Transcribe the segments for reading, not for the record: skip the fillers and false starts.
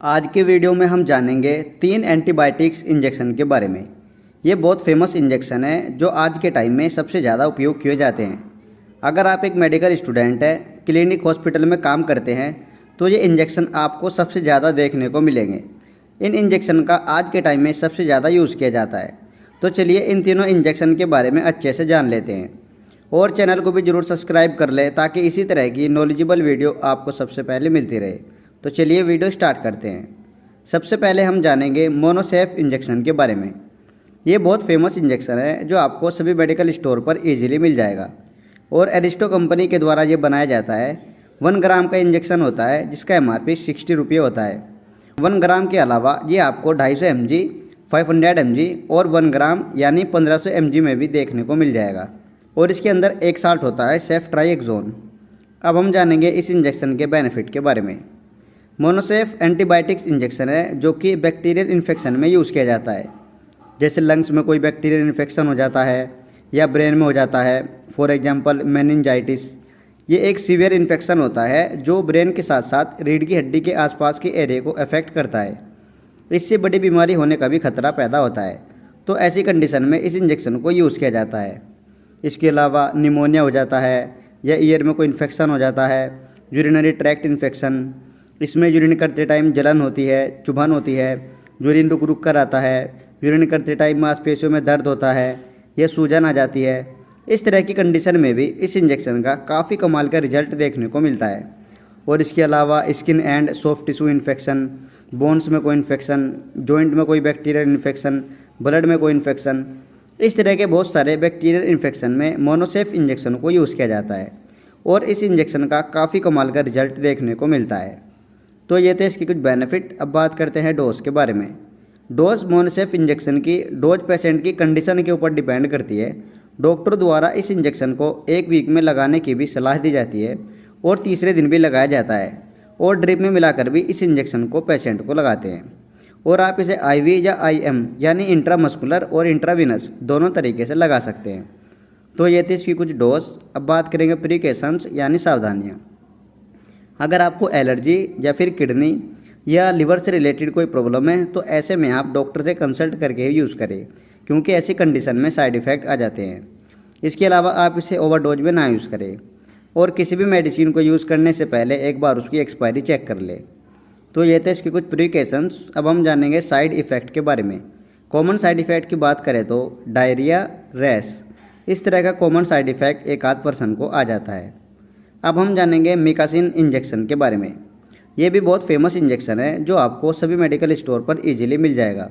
आज के वीडियो में हम जानेंगे 3 एंटीबायोटिक्स इंजेक्शन के बारे में। ये बहुत फेमस इंजेक्शन है जो आज के टाइम में सबसे ज़्यादा उपयोग किए जाते हैं। अगर आप एक मेडिकल स्टूडेंट है, क्लिनिक हॉस्पिटल में काम करते हैं तो ये इंजेक्शन आपको सबसे ज़्यादा देखने को मिलेंगे। इन इंजेक्शन का आज के टाइम में सबसे ज़्यादा यूज़ किया जाता है। तो चलिए इन तीनों इंजेक्शन के बारे में अच्छे से जान लेते हैं और चैनल को भी ज़रूर सब्सक्राइब कर लें ताकि इसी तरह की नॉलेजेबल वीडियो आपको सबसे पहले मिलती रहे। तो चलिए वीडियो स्टार्ट करते हैं। सबसे पहले हम जानेंगे मोनोसेफ इंजेक्शन के बारे में। ये बहुत फेमस इंजेक्शन है जो आपको सभी मेडिकल स्टोर पर इजीली मिल जाएगा और एरिस्टो कंपनी के द्वारा ये बनाया जाता है। 1 ग्राम का इंजेक्शन होता है जिसका MRP 60 रुपये होता है। 1 ग्राम के अलावा ये आपको 250 mg, 500 mg और 1 ग्राम यानी 1500 mg में भी देखने को मिल जाएगा और इसके अंदर एक साल्ट होता है सेफ्ट्राइक्सोन। अब हम जानेंगे इस इंजेक्शन के बेनिफिट के बारे में। मोनोसेफ एंटीबायोटिक्स इंजेक्शन है जो कि बैक्टीरियल इन्फेक्शन में यूज़ किया जाता है। जैसे लंग्स में कोई बैक्टीरियल इन्फेक्शन हो जाता है या ब्रेन में हो जाता है, फॉर एग्जांपल मेनिंजाइटिस। ये एक सीवियर इन्फेक्शन होता है जो ब्रेन के साथ साथ रीढ़ की हड्डी के आसपास के एरिया को अफेक्ट करता है। इससे बड़ी बीमारी होने का भी खतरा पैदा होता है। तो ऐसी कंडीशन में इस इंजेक्शन को यूज़ किया जाता है। इसके अलावा निमोनिया हो जाता है या ईयर में कोई इन्फेक्शन हो जाता है, यूरिनरी ट्रैक्ट इन्फेक्शन। इसमें यूरिन करते टाइम जलन होती है, चुभन होती है, यूरिन रुक रुक कर आता है, यूरिन करते टाइम मांसपेशियों में दर्द होता है या सूजन आ जाती है। इस तरह की कंडीशन में भी इस इंजेक्शन का काफ़ी कमाल का रिजल्ट देखने को मिलता है। और इसके अलावा skin and soft tissue infection, bones में कोई इन्फेक्शन, जॉइंट में कोई बैक्टीरियल इन्फेक्शन, ब्लड में कोई इन्फेक्शन, इस तरह के बहुत सारे बैक्टीरियल इन्फेक्शन में मोनोसेफ इंजेक्शन को यूज़ किया जाता है और इस इंजेक्शन का काफ़ी कमाल का रिजल्ट देखने को मिलता है। तो ये थे इसके कुछ बेनिफिट। अब बात करते हैं डोज के बारे में। डोज मोनोसेफ इंजेक्शन की डोज पेशेंट की कंडीशन के ऊपर डिपेंड करती है। डॉक्टर द्वारा इस इंजेक्शन को 1 वीक में लगाने की भी सलाह दी जाती है और तीसरे दिन भी लगाया जाता है और ड्रिप में मिलाकर भी इस इंजेक्शन को पेशेंट को लगाते हैं। और आप इसे IV या IM यानी इंट्रामस्कुलर और इंट्रावीनस दोनों तरीके से लगा सकते हैं। तो ये थे इसकी कुछ डोज। अब बात करेंगे प्रिकॉशंस यानी सावधानियाँ। अगर आपको एलर्जी या फिर किडनी या लिवर से रिलेटेड कोई प्रॉब्लम है तो ऐसे में आप डॉक्टर से कंसल्ट करके ही यूज़ करें क्योंकि ऐसी कंडीशन में साइड इफ़ेक्ट आ जाते हैं। इसके अलावा आप इसे ओवरडोज में ना यूज़ करें और किसी भी मेडिसिन को यूज़ करने से पहले एक बार उसकी एक्सपायरी चेक कर ले। तो ये थे इसके कुछ प्रिकॉशंस। अब हम जानेंगे साइड इफ़ेक्ट के बारे में। कॉमन साइड इफ़ेक्ट की बात करें तो डायरिया, रैश, इस तरह का कॉमन साइड इफ़ेक्ट एक आध पर्सन को आ जाता है। अब हम जानेंगे मिकासिन इंजेक्शन के बारे में। ये भी बहुत फेमस इंजेक्शन है जो आपको सभी मेडिकल स्टोर पर इजीली मिल जाएगा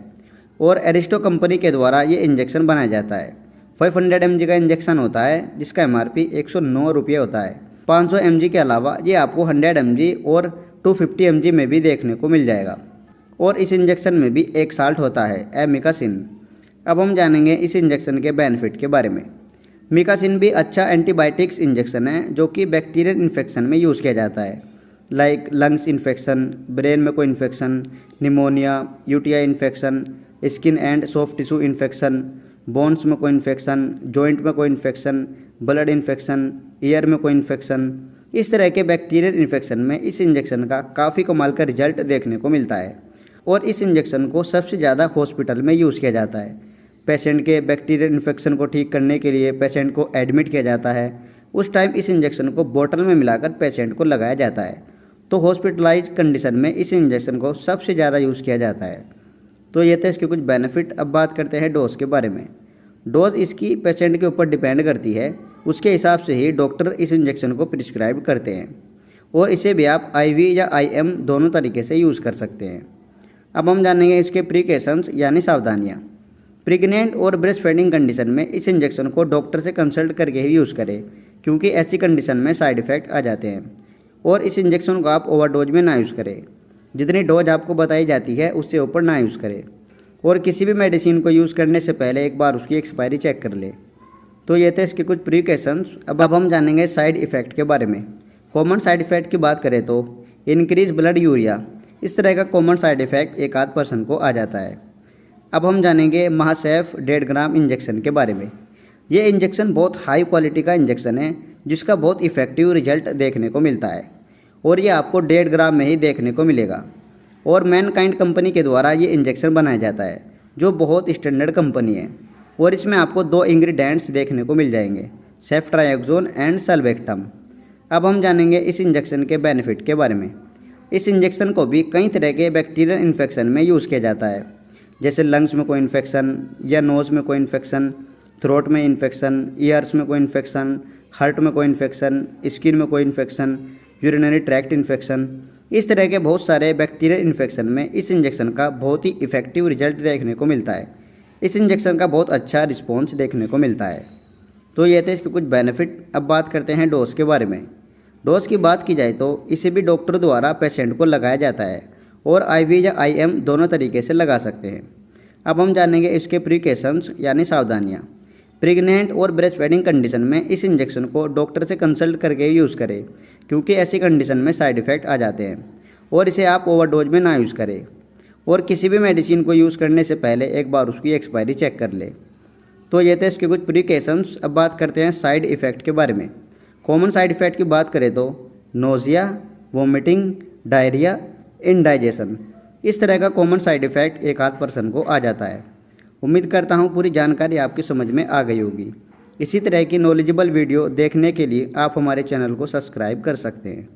और एरिस्टो कंपनी के द्वारा ये इंजेक्शन बनाया जाता है। 500 mg का इंजेक्शन होता है जिसका MRP 109 रुपये होता है। 500 mg के अलावा ये आपको 100 mg और 250 mg में भी देखने को मिल जाएगा और इस इंजेक्शन में भी एक साल्ट होता है एमिकासिन। अब हम जानेंगे इस इंजेक्शन के बेनिफिट के बारे में। मिकासिन भी अच्छा एंटीबायोटिक्स इंजेक्शन है जो कि बैक्टीरियल इन्फेक्शन में यूज़ किया जाता है, लाइक लंग्स इन्फेक्शन, ब्रेन में कोई infection, pneumonia, UTI infection, skin and soft tissue infection, bones में कोई इन्फेक्शन, जॉइंट में कोई इन्फेक्शन, ब्लड इन्फेक्शन, ईयर में कोई इन्फेक्शन। इस तरह के बैक्टीरियल इन्फेक्शन में इस इंजेक्शन का काफ़ी कमाल का रिजल्ट देखने को मिलता है और इस इंजेक्शन को सबसे ज़्यादा हॉस्पिटल में यूज़ किया जाता है। पेशेंट के बैक्टीरियल इन्फेक्शन को ठीक करने के लिए पेशेंट को एडमिट किया जाता है। उस टाइम इस इंजेक्शन को बोतल में मिलाकर पेशेंट को लगाया जाता है। तो हॉस्पिटलाइज कंडीशन में इस इंजेक्शन को सबसे ज़्यादा यूज़ किया जाता है। तो ये थे इसके कुछ बेनिफिट। अब बात करते हैं डोज के बारे में। डोज इसकी पेशेंट के ऊपर डिपेंड करती है, उसके हिसाब से ही डॉक्टर इस इंजेक्शन को प्रिस्क्राइब करते हैं और इसे भी आप IV या IM दोनों तरीके से यूज़ कर सकते हैं। अब हम जानेंगे इसके प्रिकॉशंस यानी सावधानियाँ। प्रेग्नेंट और ब्रेस्ट फीडिंग कंडीशन में इस इंजेक्शन को डॉक्टर से कंसल्ट करके ही यूज़ करें क्योंकि ऐसी कंडीशन में साइड इफ़ेक्ट आ जाते हैं और इस इंजेक्शन को आप ओवरडोज में ना यूज़ करें। जितनी डोज आपको बताई जाती है उससे ऊपर ना यूज़ करें और किसी भी मेडिसिन को यूज़ करने से पहले एक बार उसकी एक्सपायरी चेक कर ले। तो ये थे इसके कुछ प्रिकॉशंस। अब हम जानेंगे साइड इफ़ेक्ट के बारे में। कॉमन साइड इफ़ेक्ट की बात करें तो इंक्रीज ब्लड यूरिया, इस तरह का कॉमन साइड इफ़ेक्ट एक आध पर्सन को आ जाता है। अब हम जानेंगे महासेफ 1.5 ग्राम इंजेक्शन के बारे में। ये इंजेक्शन बहुत हाई क्वालिटी का इंजेक्शन है जिसका बहुत इफ़ेक्टिव रिजल्ट देखने को मिलता है और ये आपको 1.5 ग्राम में ही देखने को मिलेगा। और मैनकाइंड कंपनी के द्वारा ये इंजेक्शन बनाया जाता है, जो बहुत स्टैंडर्ड कंपनी है। और इसमें आपको 2 इंग्रेडिएंट्स देखने को मिल जाएंगे, सेफ्ट्राइक्सोन एंड सल्बेक्टम। अब हम जानेंगे इस इंजेक्शन के बेनिफिट के बारे में। इस इंजेक्शन को भी कई तरह के बैक्टीरियल इन्फेक्शन में यूज़ किया जाता है, जैसे लंग्स में कोई इन्फेक्शन या नोज़ में कोई इन्फेक्शन, थ्रोट में इन्फेक्शन, ईयर्स में कोई इन्फेक्शन, हार्ट में कोई इन्फेक्शन, स्किन में कोई इन्फेक्शन, यूरिनरी ट्रैक्ट इन्फेक्शन। इस तरह के बहुत सारे बैक्टीरियल इन्फेक्शन में इस इंजेक्शन का बहुत ही इफेक्टिव रिजल्ट देखने को मिलता है। इस इंजेक्शन का बहुत अच्छा रिस्पॉन्स देखने को मिलता है। तो ये थे इसके कुछ बेनिफिट। अब बात करते हैं डोज के बारे में। डोज की बात की जाए तो इसे भी डॉक्टर द्वारा पेशेंट को लगाया जाता है और आईवी या आईएम दोनों तरीके से लगा सकते हैं। अब हम जानेंगे इसके प्रिकॉशंस यानी सावधानियाँ। प्रेग्नेंट और ब्रेस्ट फीडिंग कंडीशन में इस इंजेक्शन को डॉक्टर से कंसल्ट करके यूज़ करें, क्योंकि ऐसी कंडीशन में साइड इफ़ेक्ट आ जाते हैं। और इसे आप ओवरडोज में ना यूज़ करें। और किसी भी मेडिसिन को यूज़ करने से पहले एक बार उसकी एक्सपायरी चेक कर ले। तो ये थे इसके कुछ प्रिकॉशंस। अब बात करते हैं साइड इफ़ेक्ट के बारे में। कॉमन साइड इफ़ेक्ट की बात करें तो नोज़िया, वोमिटिंग, डायरिया, इंडाइजेशन, इस तरह का कॉमन साइड इफ़ेक्ट एक आध पर्सन को आ जाता है। उम्मीद करता हूँ पूरी जानकारी आपकी समझ में आ गई होगी। इसी तरह की नॉलेजेबल वीडियो देखने के लिए आप हमारे चैनल को सब्सक्राइब कर सकते हैं।